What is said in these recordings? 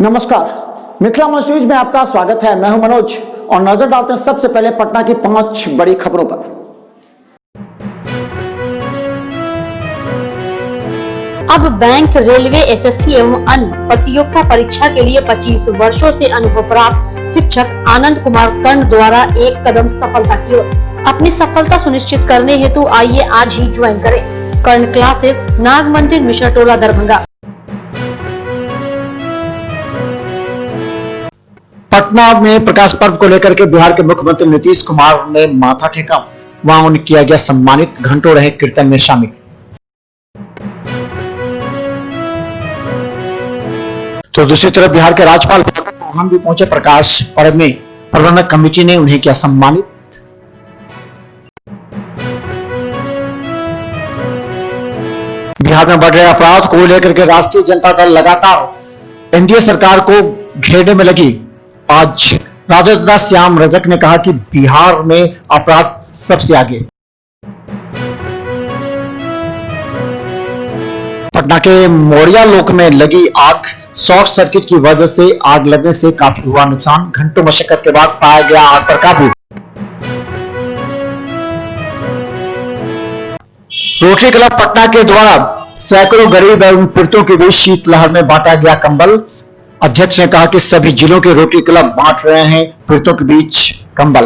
नमस्कार, मिथिला मंच न्यूज में आपका स्वागत है। मैं हूं मनोज और नजर डालते हैं सबसे पहले पटना की 5 बड़ी खबरों पर। अब बैंक, रेलवे, एसएससी एवं अन्य प्रतियोगिता परीक्षा के लिए 25 वर्षों से अनुभव प्राप्त शिक्षक आनंद कुमार कर्ण द्वारा एक कदम सफलता की ओर। अपनी सफलता सुनिश्चित करने हेतु आइए आज ही ज्वाइन करें कर्ण क्लासेस, नाग मंदिर, मिश्रा टोला, दरभंगा। पटना में प्रकाश पर्व को लेकर के बिहार के मुख्यमंत्री नीतीश कुमार ने माथा टेका। वहां उन्हें किया गया सम्मानित, घंटों रहे कीर्तन में शामिल। तो दूसरी तरफ बिहार के राज्यपाल वहां भी पहुंचे। प्रकाश पर्व में प्रबंधक कमेटी ने उन्हें किया सम्मानित। बिहार में बढ़ रहे अपराध को लेकर के राष्ट्रीय जनता दल लगातार एनडीए सरकार को घेरने में लगी। आज राजद नेता श्याम रजक ने कहा कि बिहार में अपराध सबसे आगे। पटना के मोरिया लोक में लगी आग, शॉर्ट सर्किट की वजह से आग लगने से काफी हुआ नुकसान। घंटों मशक्कत के बाद पाया गया आग पर काबू। रोटरी क्लब पटना के द्वारा सैकड़ों गरीब एवं पीड़ितों के बीच शीतलहर में बांटा गया कंबल। अध्यक्ष ने कहा कि सभी जिलों के रोटरी क्लब बांट रहे हैं पीड़ितों के बीच कंबल।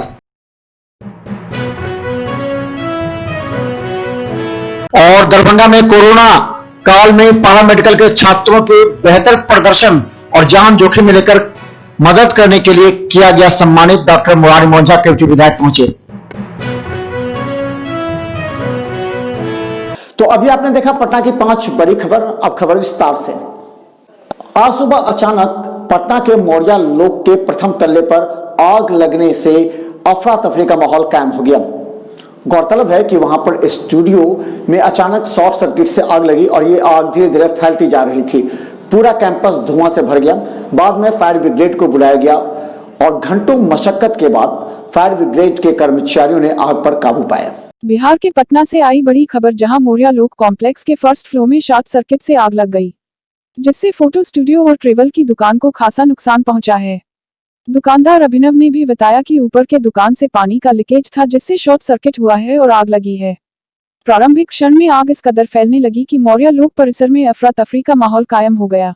और दरभंगा में कोरोना काल में पारा मेडिकल के छात्रों के बेहतर प्रदर्शन और जान जोखिम में लेकर मदद करने के लिए किया गया सम्मानित। डॉक्टर मुरारी मोंझा केवटी विधायक पहुंचे। तो अभी आपने देखा पटना की 5 बड़ी खबर। अब खबर विस्तार से। आज सुबह अचानक पटना के मोरिया लोक के प्रथम तल्ले पर आग लगने से अफरा तफरी का माहौल कायम हो गया। गौरतलब है कि वहां पर स्टूडियो में अचानक शॉर्ट सर्किट से आग लगी और ये आग धीरे धीरे फैलती जा रही थी। पूरा कैंपस धुआं से भर गया। बाद में फायर ब्रिगेड को बुलाया गया और घंटों मशक्कत के बाद फायर ब्रिगेड के कर्मचारियों ने आग पर काबू पाया। बिहार के पटना से आई बड़ी खबर, जहां मोरिया लोक कॉम्प्लेक्स के फर्स्ट फ्लोर में शॉर्ट सर्किट से आग लग गई, जिससे फोटो स्टूडियो और ट्रेवल की दुकान को खासा नुकसान पहुंचा है। दुकानदार अभिनव ने भी बताया कि ऊपर के दुकान से पानी का लीकेज था, जिससे शॉर्ट सर्किट हुआ है और आग लगी है। प्रारंभिक क्षण में आग इस कदर फैलने लगी कि मोरिया लोक परिसर में अफरा तफरी का माहौल कायम हो गया।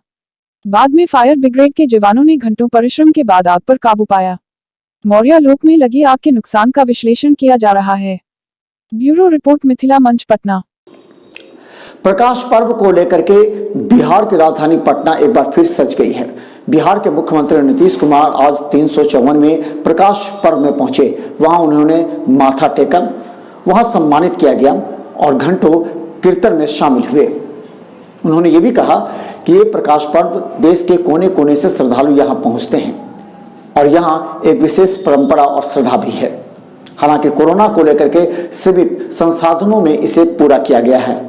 बाद में फायर ब्रिगेड के जवानों ने घंटों परिश्रम के बाद आग पर काबू पाया। मोरिया लोक में लगी आग के नुकसान का विश्लेषण किया जा रहा है। ब्यूरो रिपोर्ट, मिथिला मंच, पटना। प्रकाश पर्व को लेकर के बिहार की राजधानी पटना एक बार फिर सज गई है। बिहार के मुख्यमंत्री नीतीश कुमार आज 354 में प्रकाश पर्व में पहुंचे। वहां उन्होंने माथा टेका, वहां सम्मानित किया गया और घंटों कीर्तन में शामिल हुए। उन्होंने ये भी कहा कि ये प्रकाश पर्व देश के कोने कोने से श्रद्धालु यहाँ पहुंचते हैं और यहाँ एक विशेष परंपरा और श्रद्धा भी है। हालांकि कोरोना को लेकर के सीमित संसाधनों में इसे पूरा किया गया है।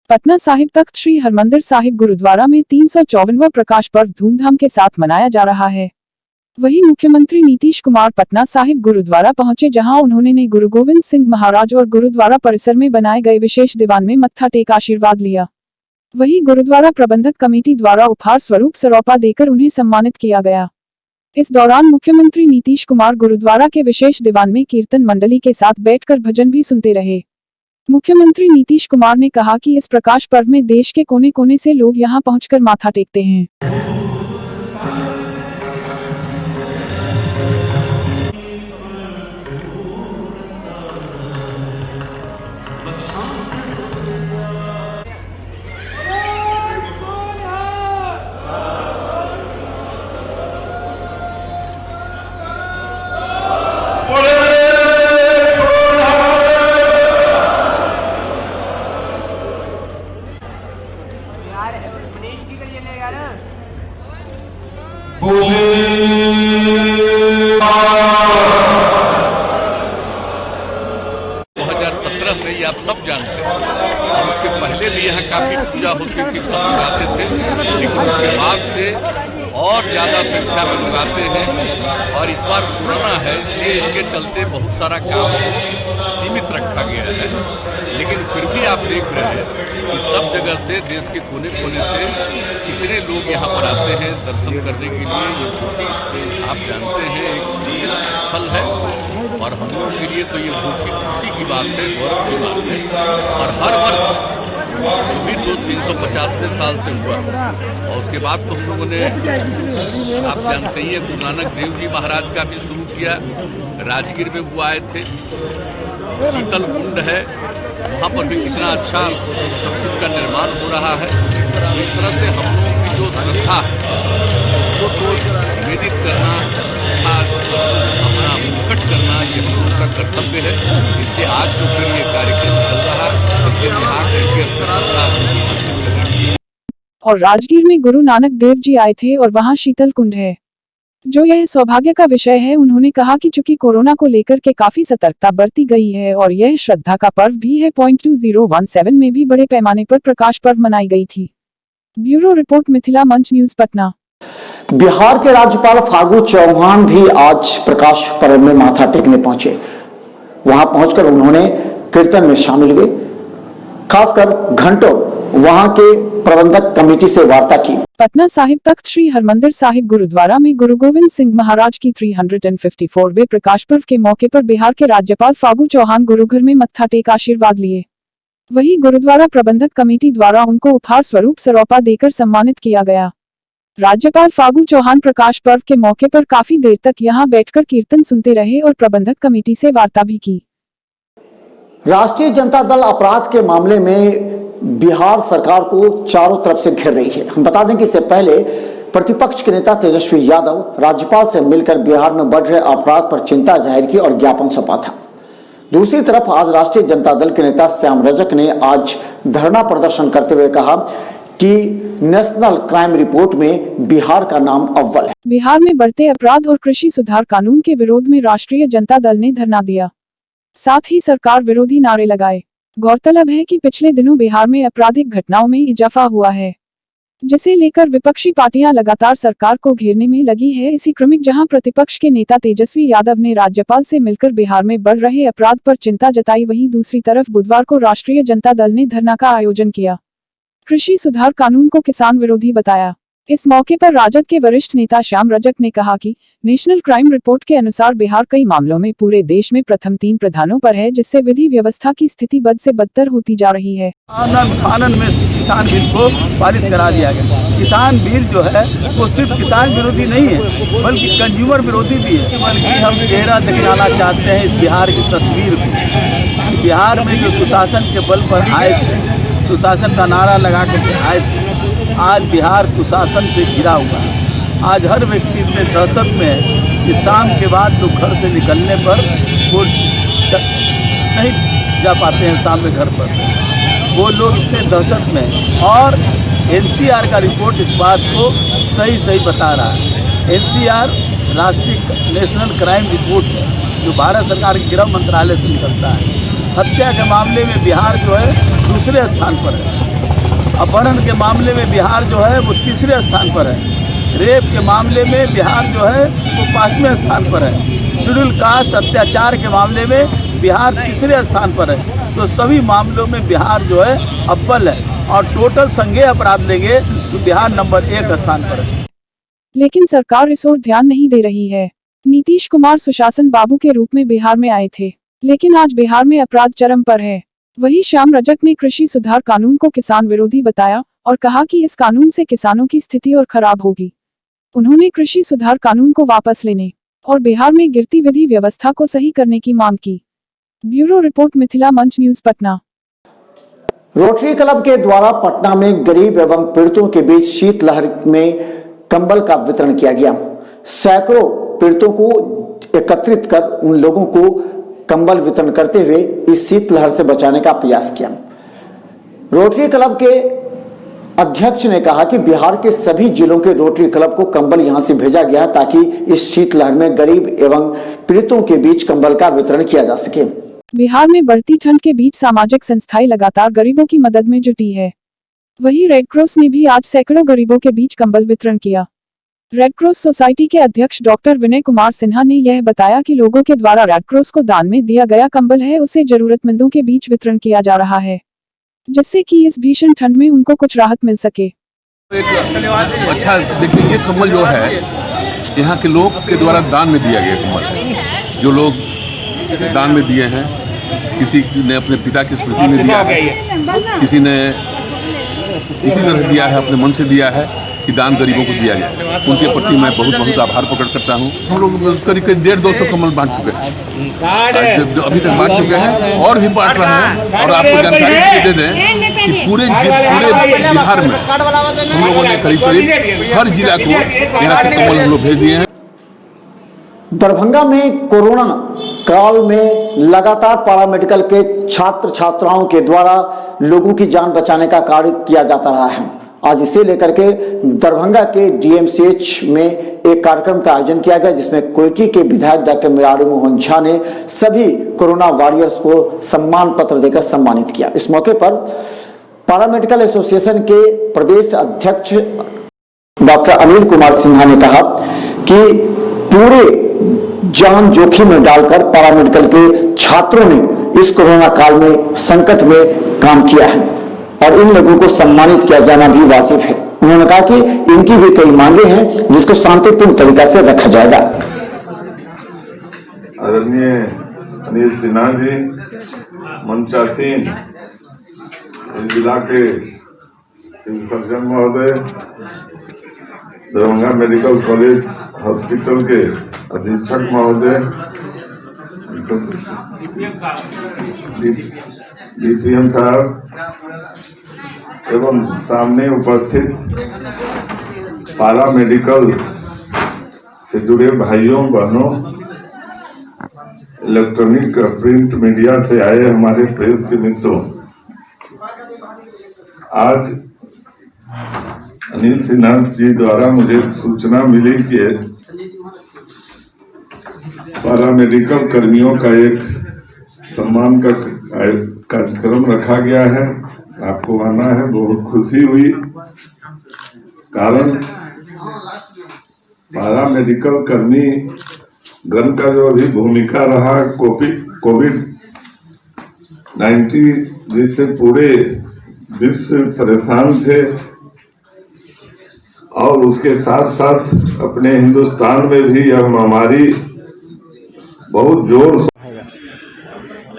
पटना साहिब तख्त श्री हरमंदिर साहिब गुरुद्वारा में 354वां प्रकाश पर्व धूमधाम के साथ मनाया जा रहा है। वहीं मुख्यमंत्री नीतीश कुमार पटना साहिब गुरुद्वारा पहुंचे, जहां उन्होंने गुरु गोविंद सिंह महाराज और गुरुद्वारा परिसर में बनाए गए विशेष दीवान में मत्था टेक आशीर्वाद लिया। वहीं गुरुद्वारा प्रबंधक कमेटी द्वारा उपहार स्वरूप सरोपा देकर उन्हें सम्मानित किया गया। इस दौरान मुख्यमंत्री नीतीश कुमार गुरुद्वारा के विशेष दीवान में कीर्तन मंडली के साथ बैठकर भजन भी सुनते रहे। मुख्यमंत्री नीतीश कुमार ने कहा कि इस प्रकाश पर्व में देश के कोने कोने से लोग यहां पहुंचकर माथा टेकते हैं। में आप सब जानते हैं और उसके पहले भी यहाँ काफी पूजा होती थी, सब लोग आते थे, लेकिन उसके बाद से और ज़्यादा संख्या में लोग आते हैं। और इस बार कोरोना है, इसलिए इसके चलते बहुत सारा काम को सीमित रखा गया है। लेकिन फिर भी आप देख रहे हैं कि सब जगह से, देश के कोने कोने से कितने लोग यहाँ पर आते हैं दर्शन करने के लिए। ये भूखी आप जानते हैं एक विशिष्ट स्थल है और हम लोगों के लिए तो ये भूखी खुशी की बात है, गौरव की बात है। और हर वर्ष जो भी 350वें साल से हुआ और उसके बाद तो हम लोगों ने, आप जानते ही हैं, गुरु नानक देव जी महाराज का भी शुरू किया। राजगीर में वो आए थे, शीतल कुंड है, वहाँ पर भी कितना अच्छा सब कुछ का निर्माण हो रहा है। तो इस तरह से हम लोगों की जो श्रद्धा है उसको तो प्रेरित करना तथा अपना प्रकट करना ये हम लोगों का कर्तव्य है। इसलिए आज जो फिर ये कार्यक्रम चल रहा है इसके बिहार के और राजगीर में गुरु नानक देव जी आए थे और वहां शीतल कुंड है, जो यह सौभाग्य का विषय है। उन्होंने कहा कि चूंकि कोरोना को लेकर के काफी सतर्कता बरती गई है और यह श्रद्धा का पर्व भी है। 2017 में भी बड़े पैमाने पर प्रकाश पर्व मनाई गई थी। ब्यूरो रिपोर्ट, मिथिला मंच न्यूज, पटना। बिहार के राज्यपाल फागू चौहान भी आज प्रकाश पर्व में माथा टेकने पहुंचे। वहां पहुंचकर उन्होंने कीर्तन में शामिल हुए, खासकर घंटों वहां के प्रबंधक कमेटी से वार्ता की। पटना साहिब तख्त श्री हरमंदिर साहिब गुरुद्वारा में गुरु गोविंद सिंह महाराज की 354वें प्रकाश पर्व के मौके पर बिहार के राज्यपाल फागू चौहान गुरुघर में मत्था टेक आशीर्वाद लिए। वहीं गुरुद्वारा प्रबंधक कमेटी द्वारा उनको उपहार स्वरूप सरोपा देकर सम्मानित किया गया। राज्यपाल फागू चौहान प्रकाश पर्व के मौके पर काफी देर तक यहां बैठकर कीर्तन सुनते रहे और प्रबंधक कमेटी से वार्ता भी की। राष्ट्रीय जनता दल अपराध के मामले में बिहार सरकार को चारों तरफ से घेर रही है। हम बता दें कि इससे पहले प्रतिपक्ष के नेता तेजस्वी यादव राज्यपाल से मिलकर बिहार में बढ़ रहे अपराध पर चिंता जाहिर की और ज्ञापन सौंपा था। दूसरी तरफ आज राष्ट्रीय जनता दल के नेता श्याम रजक ने आज धरना प्रदर्शन करते हुए कहा कि नेशनल क्राइम रिपोर्ट में बिहार का नाम अव्वल है। बिहार में बढ़ते अपराध और कृषि सुधार कानून के विरोध में राष्ट्रीय जनता दल ने धरना दिया, साथ ही सरकार विरोधी नारे लगाए। गौरतलब है कि पिछले दिनों बिहार में आपराधिक घटनाओं में इजाफा हुआ है, जिसे लेकर विपक्षी पार्टियां लगातार सरकार को घेरने में लगी है। इसी क्रमिक जहां प्रतिपक्ष के नेता तेजस्वी यादव ने राज्यपाल से मिलकर बिहार में बढ़ रहे अपराध पर चिंता जताई, वहीं दूसरी तरफ बुधवार को राष्ट्रीय जनता दल ने धरना का आयोजन किया। कृषि सुधार कानून को किसान विरोधी बताया। इस मौके पर राजद के वरिष्ठ नेता श्याम रजक ने कहा कि नेशनल क्राइम रिपोर्ट के अनुसार बिहार कई मामलों में पूरे देश में प्रथम 3 प्रधानों पर है, जिससे विधि व्यवस्था की स्थिति बद से बदतर होती जा रही है। कानून में किसान बिल को पारित करा दिया गया। किसान बिल जो है वो सिर्फ किसान विरोधी नहीं है बल्कि कंज्यूमर विरोधी भी है। बल्कि हम चेहरा दिखाना चाहते हैं इस बिहार की तस्वीर को। बिहार में जो सुशासन के बल पर आए थे, सुशासन का नारा लगा कर आए थे, आज बिहार कुशासन से घिरा हुआ है। आज हर व्यक्ति इतने दहशत में है कि शाम के बाद तो घर से निकलने पर वो नहीं जा पाते हैं। शाम में घर पर वो लोग इतने दहशत में हैं। और एनसीआर का रिपोर्ट इस बात को सही बता रहा है। एनसीआर राष्ट्रीय नेशनल क्राइम रिपोर्ट है जो भारत सरकार के गृह मंत्रालय से निकलता है। हत्या के मामले में बिहार जो है दूसरे स्थान पर है। अपहरण के मामले में बिहार जो है वो तीसरे स्थान पर है। रेप के मामले में बिहार जो है वो 5वें स्थान पर है। शेड्यूल कास्ट अत्याचार के मामले में बिहार तीसरे स्थान पर है। तो सभी मामलों में बिहार जो है अव्वल है और टोटल संज्ञेय अपराध लेंगे तो बिहार नंबर 1 स्थान पर है। लेकिन सरकार इस ओर ध्यान नहीं दे रही है। नीतीश कुमार सुशासन बाबू के रूप में बिहार में आए थे, लेकिन आज बिहार में अपराध चरम पर है। वहीं श्याम रजक ने कृषि सुधार कानून को किसान विरोधी बताया और कहा कि इस कानून से किसानों की स्थिति और खराब होगी। उन्होंने कृषि सुधार कानून को वापस लेने और बिहार में गिरती विधि व्यवस्था को सही करने की मांग की। ब्यूरो रिपोर्ट, मिथिला मंच न्यूज, पटना। रोटरी क्लब के द्वारा पटना में गरीब एवं पीड़ितों के बीच शीतलहर में कंबल का वितरण किया गया। सैकड़ों पीड़ितों को एकत्रित कर उन लोगों को कंबल वितरण करते हुए इस शीतलहर से बचाने का प्रयास किया। रोटरी क्लब के अध्यक्ष ने कहा कि बिहार के सभी जिलों के रोटरी क्लब को कंबल यहां से भेजा गया ताकि इस शीतलहर में गरीब एवं पीड़ितों के बीच कंबल का वितरण किया जा सके। बिहार में बढ़ती ठंड के बीच सामाजिक संस्थाएं लगातार गरीबों की मदद में जुटी है। वहीं रेड क्रॉस ने भी आज सैकड़ों गरीबों के बीच कंबल वितरण किया। रेड क्रॉस सोसाइटी के अध्यक्ष डॉक्टर विनय कुमार सिन्हा ने यह बताया कि लोगों के द्वारा रेड क्रॉस को दान में दिया गया कंबल है उसे जरूरतमंदों के बीच वितरण किया जा रहा है, जिससे कि इस भीषण ठंड में उनको कुछ राहत मिल सके। अच्छा देखिए, ये कंबल जो है यहाँ के लोग के द्वारा दान में दिया गया कंबल, जो लोग दान में दिए हैं, किसी ने अपने पिता की स्मृति में दिया है, किसी ने इसी तरह दिया है, अपने मन से दिया है कि दान गरीबों को दिया जाए। उनके प्रति मैं बहुत बहुत आभार प्रकट करता हूँ। हम लोग करीब 150-200 कंबल बांट चुके हैं, अभी तक बांट चुके हैं और भी बांट रहे हैं। और आपको जानकारी दे दें कि पूरे बिहार में हम लोगों ने करीब हर जिला को यहाँ से कंबल हम लोग भेज दिए हैं। दरभंगा में कोरोना काल में लगातार पैरामेडिकल के छात्र छात्राओं के द्वारा लोगों की जान बचाने का कार्य किया जाता रहा है। आज इसे लेकर के दरभंगा के डीएमसीएच में एक कार्यक्रम का आयोजन किया गया, जिसमें कोयटी के विधायक डॉक्टर मिरारी मोहन झा ने सभी कोरोना वॉरियर्स को सम्मान पत्र देकर सम्मानित किया। इस मौके पर पैरामेडिकल एसोसिएशन के प्रदेश अध्यक्ष डॉक्टर अनिल कुमार सिन्हा ने कहा कि पूरे जान जोखिम में डालकर पैरामेडिकल के छात्रों ने इस कोरोना काल में संकट में काम किया है और इन लोगों को सम्मानित किया जाना भी वाजिब है। उन्होंने कहा कि इनकी भी कई मांगे हैं जिसको शांतिपूर्ण तरीका से रखा जाएगा। आदरणीय अनिल सिन्हा जी, मंचासीन जिला के सिविल सर्जन महोदय, दरभंगा मेडिकल कॉलेज हॉस्पिटल के अधीक्षक महोदय, डीपीएम साहब एवं सामने उपस्थित पारा मेडिकल से जुड़े भाइयों बहनों, इलेक्ट्रॉनिक प्रिंट मीडिया से आए हमारे प्रेस के मित्रों, आज अनिल सिन्हा जी द्वारा मुझे सूचना मिली कि पारा मेडिकल कर्मियों का एक सम्मान का कार्यक्रम रखा गया है। आपको आना है, बहुत खुशी हुई। कारण पारा मेडिकल कर्मी गण का जो अभी भूमिका रहा, कोविड-19 जिससे पूरे विश्व परेशान थे और उसके साथ साथ अपने हिंदुस्तान में भी यह महामारी बहुत जोर।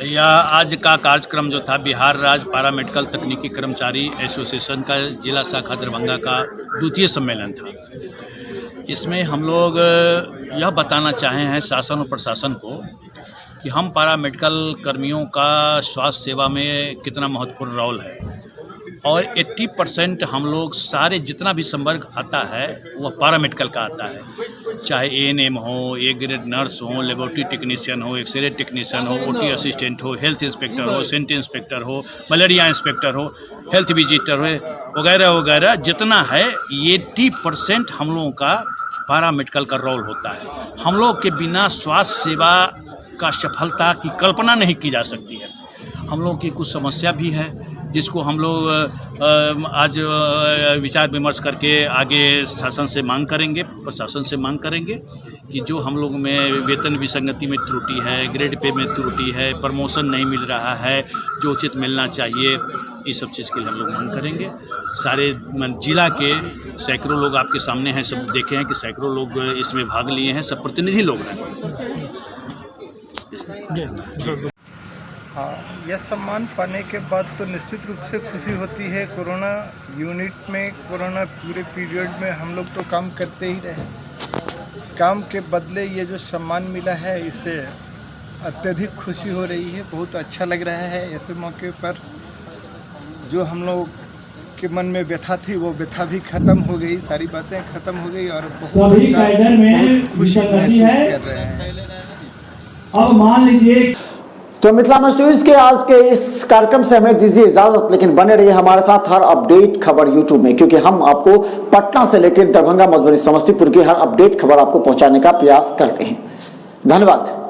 यह आज का कार्यक्रम जो था बिहार राज्य पैरामेडिकल तकनीकी कर्मचारी एसोसिएशन का जिला शाखा दरभंगा का द्वितीय सम्मेलन था। इसमें हम लोग यह बताना चाहे हैं शासन और प्रशासन को कि हम पैरामेडिकल कर्मियों का स्वास्थ्य सेवा में कितना महत्वपूर्ण रोल है और 80% हम लोग सारे जितना भी संवर्ग आता है वह पैरामेडिकल का आता है, चाहे एएनएम हो, ए ग्रेड नर्स हो, लेबोरेटरी टेक्नीशियन हो, एक्सरे टेक्नीशियन हो, ओटी असिस्टेंट हो, हेल्थ इंस्पेक्टर हो, सेंट इंस्पेक्टर हो, मलेरिया इंस्पेक्टर हो, हेल्थ विजिटर हो, वगैरह वगैरह जितना है 80% हम लोगों का पैरामेडिकल का रोल होता है। हम लोग के बिना स्वास्थ्य सेवा का सफलता की कल्पना नहीं की जा सकती है। हम लोग की कुछ समस्या भी है जिसको हम लोग आज विचार विमर्श करके आगे शासन से मांग करेंगे, प्रशासन से मांग करेंगे कि जो हम लोग में वेतन विसंगति में त्रुटि है, ग्रेड पे में त्रुटि है, प्रमोशन नहीं मिल रहा है जो उचित मिलना चाहिए, इस सब चीज़ के लिए हम लोग मांग करेंगे। सारे जिला के सैकड़ों लोग आपके सामने हैं, सब देखे हैं कि सैकड़ों लोग इसमें भाग लिए हैं, सब प्रतिनिधि लोग हैं। हाँ, यह सम्मान पाने के बाद तो निश्चित रूप से खुशी होती है। कोरोना यूनिट में, कोरोना पूरे पीरियड में हम लोग तो काम करते ही रहे, काम के बदले ये जो सम्मान मिला है इससे अत्यधिक खुशी हो रही है। बहुत अच्छा लग रहा है। ऐसे मौके पर जो हम लोग के मन में व्यथा थी वो व्यथा भी खत्म हो गई, सारी बातें खत्म हो गई और बहुत अच्छा, बहुत खुशी महसूस कर रहे हैं। अब मान लीजिए तो मिथिला न्यूज के आज के इस कार्यक्रम से हमें दीजिए इजाजत, लेकिन बने रहिए हमारे साथ हर अपडेट खबर यूट्यूब में, क्योंकि हम आपको पटना से लेकर दरभंगा, मधुबनी, समस्तीपुर की हर अपडेट खबर आपको पहुंचाने का प्रयास करते हैं। धन्यवाद।